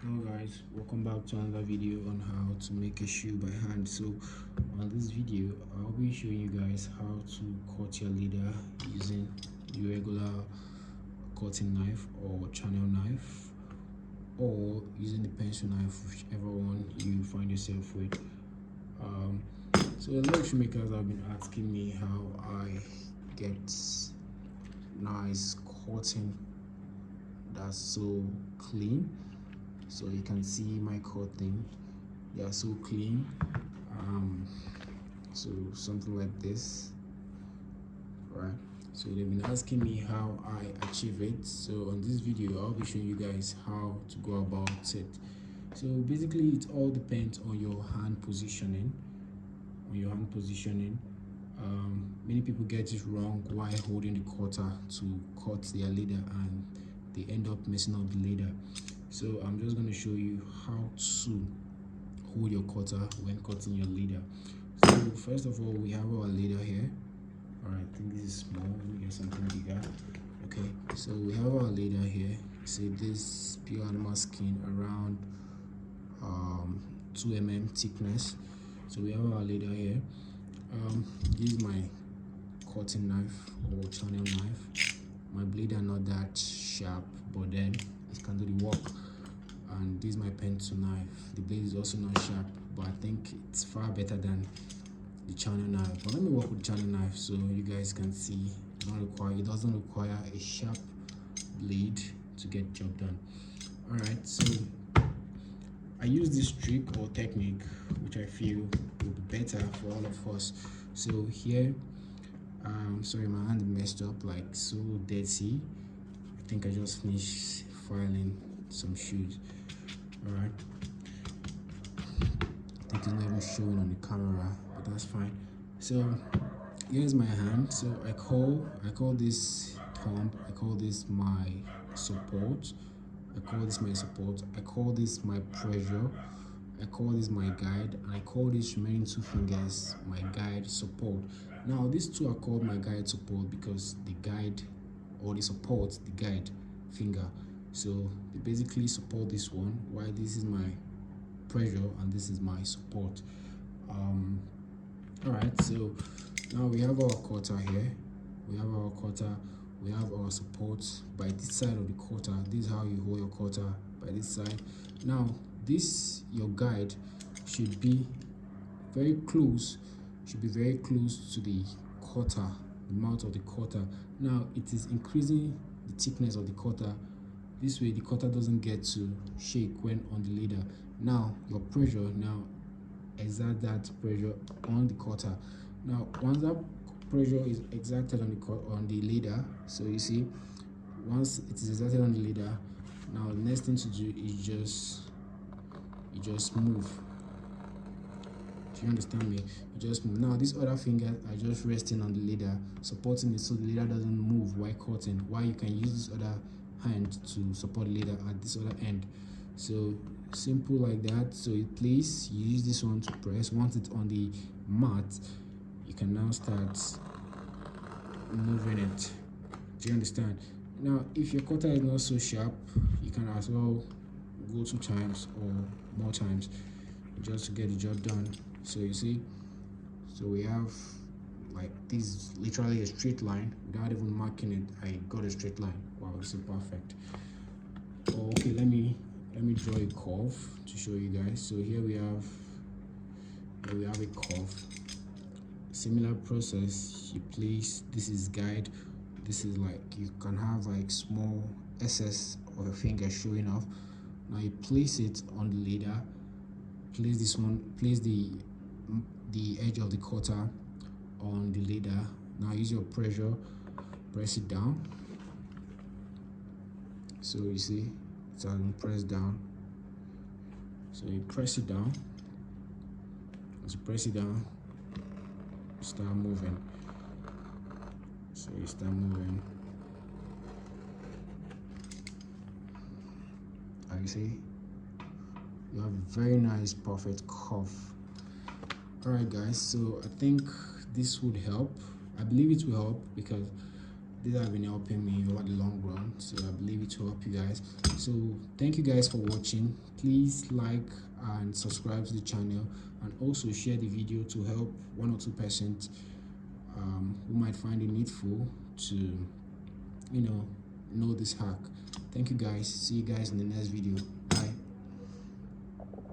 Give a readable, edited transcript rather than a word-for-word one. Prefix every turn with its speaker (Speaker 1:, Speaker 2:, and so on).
Speaker 1: Hello guys, welcome back to another video on how to make a shoe by hand. So on this video I'll be showing you guys how to cut your leather using the regular cutting knife or channel knife, or using the pencil knife, whichever one you find yourself with. So a lot of shoemakers have been asking me how I get nice cutting that's so clean. So you can see my cutting, they are so clean. So something like this, right? So they've been asking me how I achieve it. So on this video I'll be showing you guys how to go about it. So basically it all depends on your hand positioning. Many people get it wrong while holding the cutter to cut their leather, and they end up messing up the leather. So I'm just going to show you how to hold your cutter when cutting your leather. So first of all, we have our leather here. All right, I think this is small. Let me get something bigger. Okay, so we have our leather here. See this pure animal skin around 2 mm thickness. So we have our leather here. This is my cutting knife or channel knife. My blade are not that sharp, but then it can do the work. And this is my pencil knife. The blade is also not sharp, but I think it's far better than the channel knife. But let me work with the channel knife so you guys can see it doesn't require a sharp blade to get the job done. All right, so I use this trick or technique which I feel will be better for all of us. So here, sorry, my hand messed up like so dirty. I think I just finished filing some shoes. All right, I think it's not even showing on the camera, but that's fine. So here's my hand. So I call this thumb, I call this my support, I call this my support, I call this my pressure, I call this my guide, and I call these remaining two fingers my guide support. Now these two are called my guide support because the guide or the support the guide finger. So they basically support this one, while this is my pressure and this is my support. All right, so now we have our cutter here. We have our cutter. We have our support by this side of the cutter. This is how you hold your cutter, by this side. Now this your guide should be very close. Should be very close to the cutter, the mouth of the cutter. Now it is increasing the thickness of the cutter. This way the cutter doesn't get to shake when on the leather. Now your pressure, now exert that pressure on the cutter. Now once that pressure is exerted on the leather, so you see once it is exerted on the leather, now the next thing to do is you just move. Do you understand me? You just move. Now these other fingers are just resting on the leather, supporting it so the leather doesn't move while cutting, while you can use this other hand to support the leather at this other end. So simple like that. So you place, you use this one to press. Once it's on the mat, you can now start moving it. Do you understand? Now if your cutter is not so sharp, you can as well go 2 times or more times just to get the job done. So you see, so we have like this, literally a straight line without even marking it. I got a straight line. Wow, this is perfect. Oh, okay, let me draw a curve to show you guys. So here we have a curve. Similar process, you place, this is guide, this is like, you can have like small excess of a finger showing off. Now you place it on the leather, place this one, place the edge of the cutter on the leather. Now use your pressure, press it down. So you see it's been pressed down. So you press it down. As you press it down, you start moving. So you start moving. As you see, you have a very nice perfect curve. All right guys, so I think this would help. I believe it will help because These have been helping me over the long run, so I believe it will help you guys. So thank you guys for watching. Please like and subscribe to the channel, and also share the video to help 1 or 2% who might find it needful to know this hack. Thank you guys. See you guys in the next video.